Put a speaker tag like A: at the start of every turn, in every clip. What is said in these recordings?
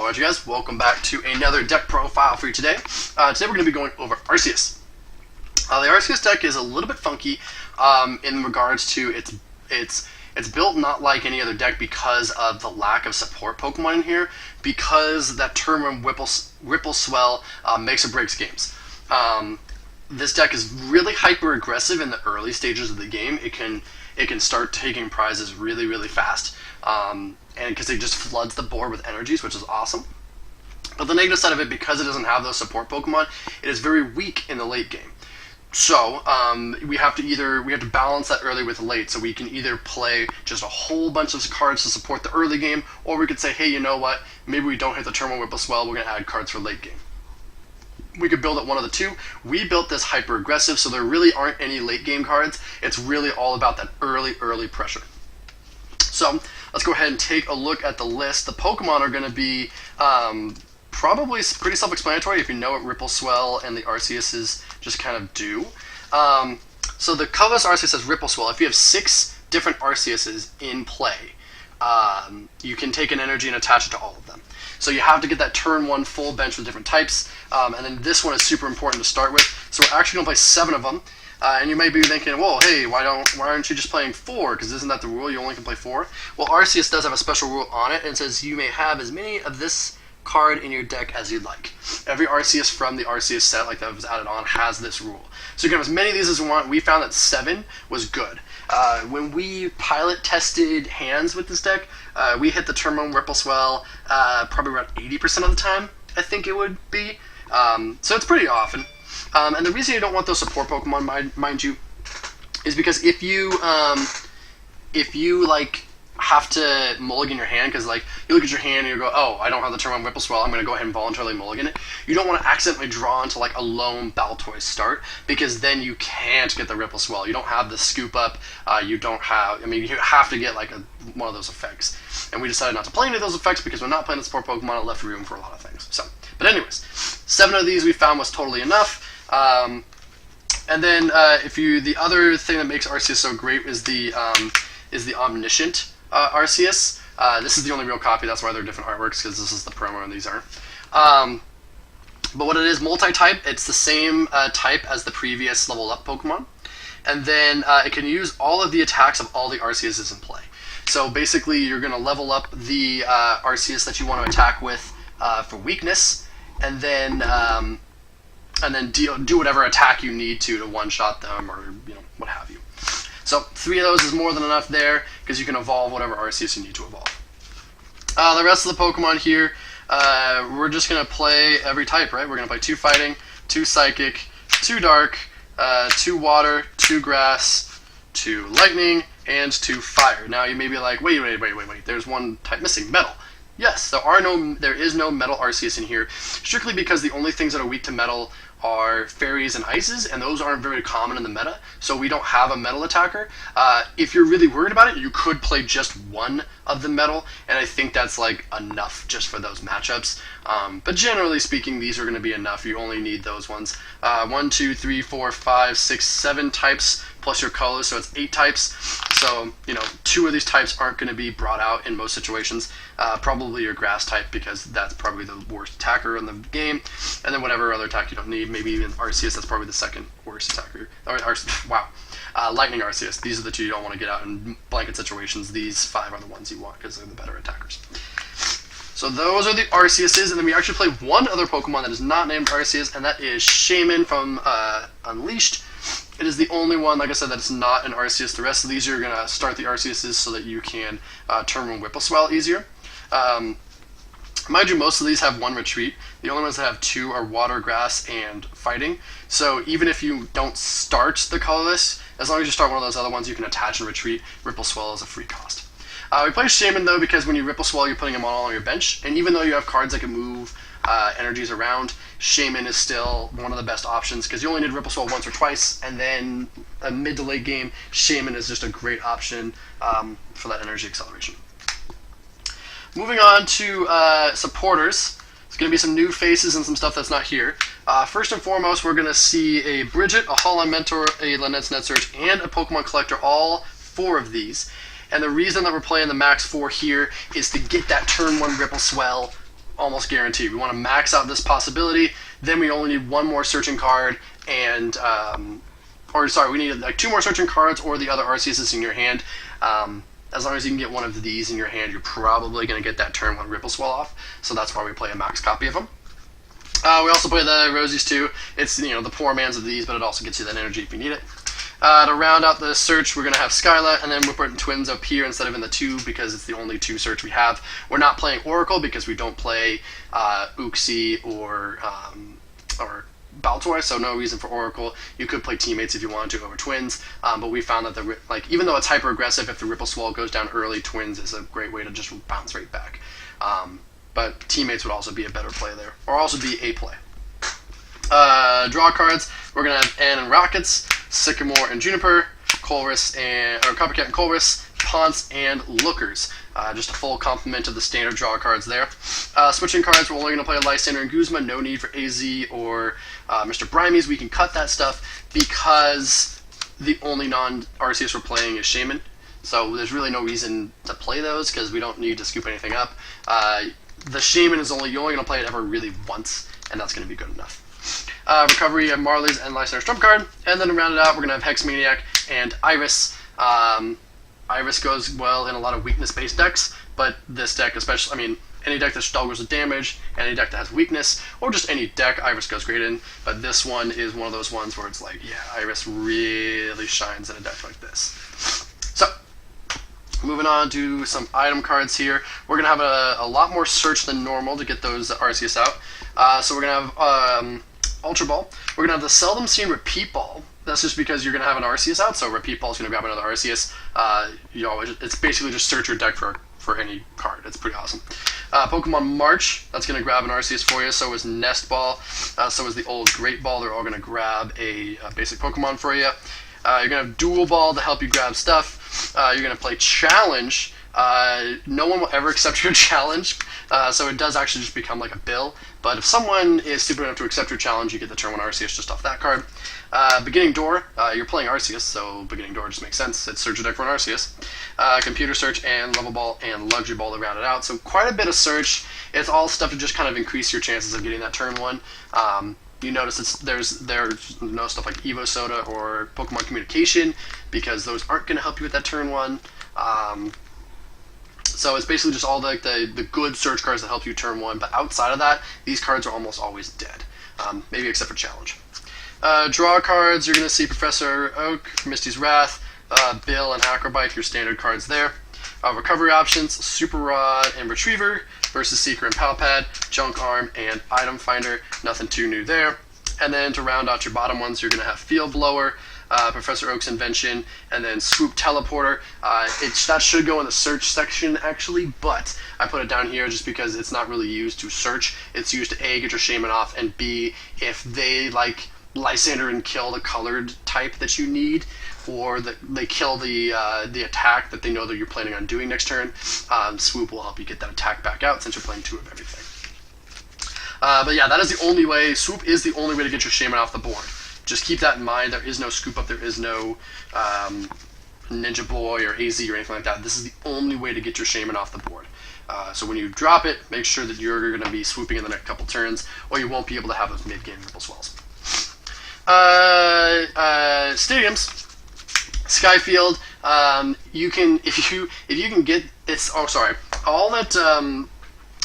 A: Alright you guys, welcome back to another deck profile for you today. Today we're going to be going over Arceus. The Arceus deck is a little bit funky in regards to it's built not like any other deck because of the lack of support Pokemon in here, because that term when Ripple Swell makes or breaks games. This deck is really hyper aggressive in the early stages of the game. It can start taking prizes really fast, and because it just floods the board with energies, which is awesome. But the negative side of it, because it doesn't have those support Pokemon, it is very weak in the late game. So we have to balance that early with late. So we can either play just a whole bunch of cards to support the early game, or we could say, hey, you know what? Maybe we don't hit the turn one Whipple Swell. We're going to add cards for late game. We could build it one of the two. We built this hyper aggressive, so there really aren't any late game cards. It's really all about that early pressure. So let's go ahead and take a look at the list. The Pokemon are going to be probably pretty self-explanatory if you know what Ripple Swell and the Arceuses just kind of do. So the colorless Arceus has Ripple Swell. If you have 6 different Arceuses in play, you can take an energy and attach it to all of them. So you have to get that turn 1 full bench with different types, and then this one is super important to start with. So we're actually going to play 7 of them, and you may be thinking, well, hey, why aren't you just playing 4? Because isn't that the rule? You only can play 4? Well, Arceus does have a special rule on it, and it says you may have as many of this card in your deck as you'd like. Every Arceus from the Arceus set, like that was added on, has this rule. So you can have as many of these as you want. We found that 7 was good. When we pilot tested hands with this deck, we hit the turn 1 Ripple Swell probably around 80% of the time, I think it would be. So it's pretty often. And the reason you don't want those support Pokemon, mind you, is because if you like have to mulligan your hand, because like you look at your hand and you go, oh, I don't have the turn 1 Ripple Swell, I'm going to go ahead and voluntarily mulligan it. You don't want to accidentally draw into like a lone Baltoy start, because then you can't get the Ripple Swell. You don't have the scoop up. You have to get like one of those effects. And we decided not to play any of those effects because we're not playing the support Pokemon. It left room for a lot of things. So, but anyways, 7 of these we found was totally enough. And then the other thing that makes Arceus so great is the Omniscient Arceus. This is the only real copy, that's why they're different artworks, because this is the promo and these aren't. But what it is, multi-type, it's the same type as the previous level up Pokemon. And then it can use all of the attacks of all the Arceuses in play. So basically you're going to level up the Arceus that you want to attack with for weakness, and then do whatever attack you need to one-shot them, or what have you. So 3 of those is more than enough there, because you can evolve whatever Arceus you need to evolve. The rest of the Pokemon here, we're just going to play every type, right? We're going to play 2 Fighting, 2 Psychic, 2 Dark, 2 Water, 2 Grass, 2 Lightning, and 2 Fire. Now you may be like, wait, there's one type missing, Metal. Yes, there is no Metal Arceus in here, strictly because the only things that are weak to Metal are Fairies and Ices, and those aren't very common in the meta, so we don't have a Metal attacker. If you're really worried about it, you could play just 1 of the Metal, and I think that's like enough just for those matchups. But generally speaking, these are going to be enough. You only need those ones. 1, 2, 3, 4, 5, 6, 7 types plus your colors, so it's 8 types. So 2 of these types aren't going to be brought out in most situations. Probably your Grass type, because that's probably the worst attacker in the game, and then whatever other attack you don't need. Maybe even Arceus, that's probably the second worst attacker. Lightning Arceus. These are the 2 you don't want to get out in blanket situations. These 5 are the ones you want because they're the better attackers. So those are the Arceuses, and then we actually play one other Pokemon that is not named Arceus, and that is Shaman from Unleashed. It is the only one, like I said, that's not an Arceus. The rest of these are going to start the Arceuses so that you can turn 1 Whipple Swell easier. Mind you, most of these have 1 retreat. The only ones that have 2 are Water, Grass, and Fighting. So even if you don't start the colorless, as long as you start one of those other ones, you can attach and retreat. Ripple Swell is a free cost. We play Shaman, though, because when you Ripple Swell, you're putting them all on your bench. And even though you have cards that can move energies around, Shaman is still one of the best options, because you only need Ripple Swell once or twice, and then a mid to late game, Shaman is just a great option for that energy acceleration. Moving on to supporters. There's going to be some new faces and some stuff that's not here. First and foremost, we're going to see a Bridget, a Hollow Mentor, a Lynette's Net Search, and a Pokemon Collector, all 4 of these. And the reason that we're playing the max 4 here is to get that turn 1 Ripple Swell almost guaranteed. We want to max out this possibility. Then we only need one more searching card, and we need like 2 more searching cards or the other Arceuses in your hand. As long as you can get one of these in your hand, you're probably going to get that turn 1 Ripple Swell off. So that's why we play a max copy of them. We also play the Rosies too. It's the poor man's of these, but it also gets you that energy if you need it. To round out the search, we're going to have Skyla, and then we're putting twins up here instead of in the 2 because it's the only 2 search we have. We're not playing Oracle because we don't play Uxie or Baltoy, so no reason for Oracle. You could play Teammates if you wanted to over Twins, but we found that even though it's hyper aggressive, if the Ripple Swell goes down early, Twins is a great way to just bounce right back. But Teammates would also be a better play there, or also be a play. Draw cards. We're gonna have Anne and Rockets, Sycamore and Juniper, Coppercat and Colress, Ponce and Lookers. Just a full complement of the standard draw cards there. Switching cards, we're only going to play Lysander and Guzma. No need for AZ or Mr. Brimies. We can cut that stuff because the only non-Arceus we're playing is Shaman. So there's really no reason to play those because we don't need to scoop anything up. The Shaman is you're only going to play it ever really once, and that's going to be good enough. Recovery of Marley's and Lysander's trump card. And then to round it out, we're going to have Hex Maniac and Iris. Iris goes well in a lot of weakness-based decks, but this deck especially, any deck that struggles with damage, any deck that has weakness, or just any deck Iris goes great in, but this one is one of those ones where it's like, yeah, Iris really shines in a deck like this. So, moving on to some item cards here. We're going to have a lot more search than normal to get those Arceus out. So we're going to have Ultra Ball. We're going to have the seldom seen Repeat Ball. That's just because you're going to have an Arceus out, so Repeat Ball is going to grab another Arceus. It's basically just search your deck for any card. It's pretty awesome. Pokemon March, that's going to grab an Arceus for you. So is Nest Ball. So is the old Great Ball. They're all going to grab a basic Pokemon for you. You're going to have Dual Ball to help you grab stuff. You're going to play Challenge. No one will ever accept your challenge, so it does actually just become like a bill. But if someone is stupid enough to accept your challenge, you get the turn 1 Arceus just off that card. Beginning Door, you're playing Arceus, so Beginning Door just makes sense. It's search your deck for an Arceus. Computer Search and Level Ball and Luxury Ball to round it out. So quite a bit of search. It's all stuff to just kind of increase your chances of getting that turn 1. You notice there's no stuff like Evo Soda or Pokemon Communication because those aren't going to help you with that turn 1. So it's basically just all the good search cards that help you turn 1, but outside of that, these cards are almost always dead, maybe except for Challenge. Draw cards, you're going to see Professor Oak, Misty's Wrath, Bill, and Acrobite, your standard cards there. Recovery options, Super Rod and Retriever versus Seeker and Palpad, Junk Arm, and Item Finder. Nothing too new there. And then to round out your bottom ones, you're going to have Field Blower, Professor Oak's Invention, and then Swoop Teleporter. That should go in the search section, actually, but I put it down here just because it's not really used to search. It's used to A, get your Shaman off, and B, if they Lysander and kill the colored type that you need, or they kill the attack that they know that you're planning on doing next turn, Swoop will help you get that attack back out since you're playing 2 of everything. But yeah, that is the only way. Swoop is the only way to get your Shaman off the board. Just keep that in mind. There is no Scoop Up. There is no Ninja Boy or AZ or anything like that. This is the only way to get your Shaman off the board. So when you drop it, make sure that you're going to be swooping in the next couple turns, or you won't be able to have those mid-game Ripple Swells. Stadiums. Skyfield, you can if you can get it's all that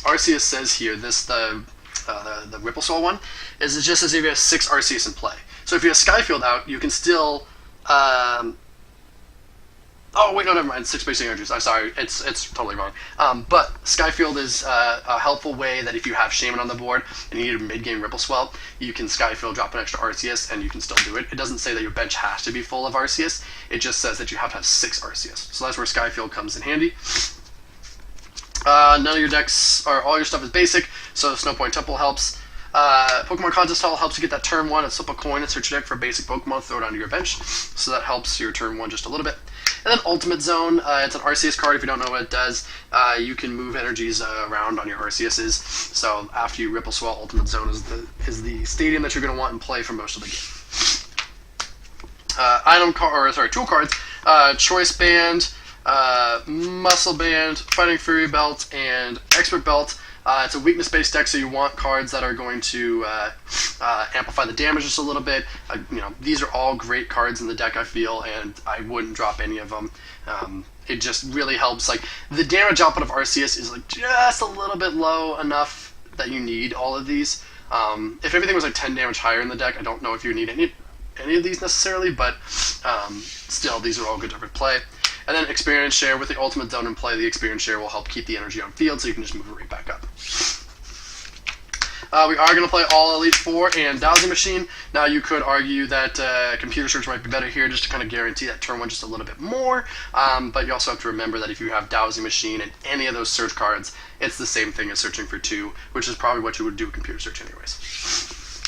A: Arceus says here, the Ripple Swell one, is it just as if you have 6 Arceus in play. So if you have Skyfield out, you can still oh wait, no, never mind. 6 basic energies. I'm sorry, it's totally wrong. But Skyfield is a helpful way that if you have Shaman on the board and you need a mid-game Ripple Swell, you can Skyfield, drop an extra Arceus, and you can still do it. It doesn't say that your bench has to be full of Arceus. It just says that you have to have 6 Arceus. So that's where Skyfield comes in handy. None of your decks, or all your stuff is basic, so Snow Point Temple helps. Pokemon Contest Hall helps you get that turn 1 and slip a coin and search your deck for a basic Pokemon, throw it onto your bench. So that helps your turn 1 just a little bit. And then Ultimate Zone, it's an Arceus card. If you don't know what it does, you can move energies around on your Arceuses. So after you Ripple Swell, Ultimate Zone is the stadium that you're going to want in play for most of the game. Tool cards, Choice Band, Muscle Band, Fighting Fury Belt, and Expert Belt. It's a weakness-based deck, so you want cards that are going to amplify the damage just a little bit. These are all great cards in the deck, I feel, and I wouldn't drop any of them. It just really helps. Like, the damage output of Arceus is like just a little bit low enough that you need all of these. If everything was like 10 damage higher in the deck, I don't know if you would need any of these necessarily, but still, these are all good to play. And then Experience Share. With the Ultimate Zone in play, the Experience Share will help keep the energy on field, so you can just move it right back up. We are going to play all Elite Four and Dowsing Machine. Now, you could argue that Computer Search might be better here just to kind of guarantee that turn one just a little bit more, but you also have to remember that if you have Dowsing Machine and any of those search cards, it's the same thing as searching for 2, which is probably what you would do with Computer Search anyways.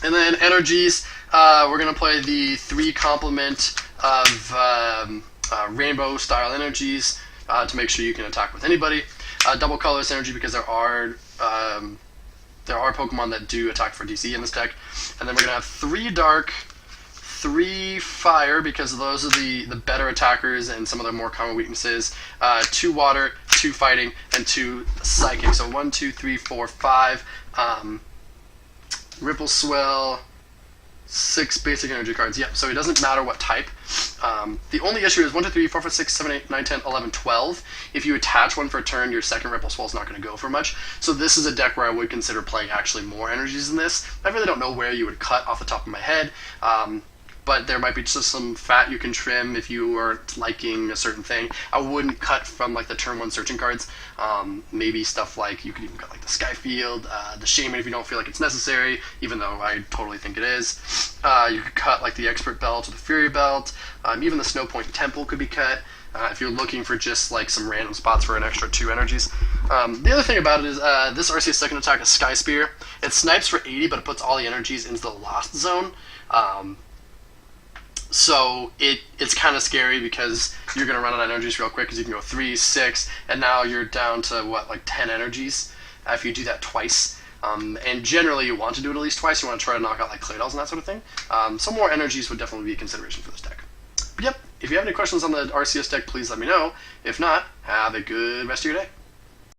A: And then Energies, we're going to play the 3 complement of Rainbow style energies to make sure you can attack with anybody. Double colorless energy because there are Pokemon that do attack for DC in this deck. And then we're gonna have 3 dark, 3 fire because those are the better attackers and some of their more common weaknesses. 2 water, 2 fighting, and 2 psychic. So 1, 2, 3, 4, 5. Ripple Swell. 6 basic energy cards. Yep, so it doesn't matter what type. The only issue is 1, 2, 3, 4, 5, 6, 7, 8, 9, 10, 11, 12. If you attach one for a turn, your second Ripple Swell is not going to go for much. So this is a deck where I would consider playing actually more energies than this. I really don't know where you would cut off the top of my head. But there might be just some fat you can trim if you aren't liking a certain thing. I wouldn't cut from like the turn 1 searching cards. Maybe stuff like, you could even cut like the Skyfield, the Shaman if you don't feel like it's necessary, even though I totally think it is. You could cut like the Expert Belt or the Fury Belt. Even the Snow Point Temple could be cut. If you're looking for just like some random spots for an extra 2 energies. The other thing about it is this Arceus second attack is Sky Spear. It snipes for 80, but it puts all the energies into the Lost Zone. So it's kind of scary because you're going to run out of energies real quick because you can go 3, 6, and now you're down to, what, like 10 energies if you do that twice. And generally you want to do it at least twice. You want to try to knock out like Claydolls and that sort of thing. Some more energies would definitely be a consideration for this deck. But yep, if you have any questions on the Arceus deck, please let me know. If not, have a good rest of your day.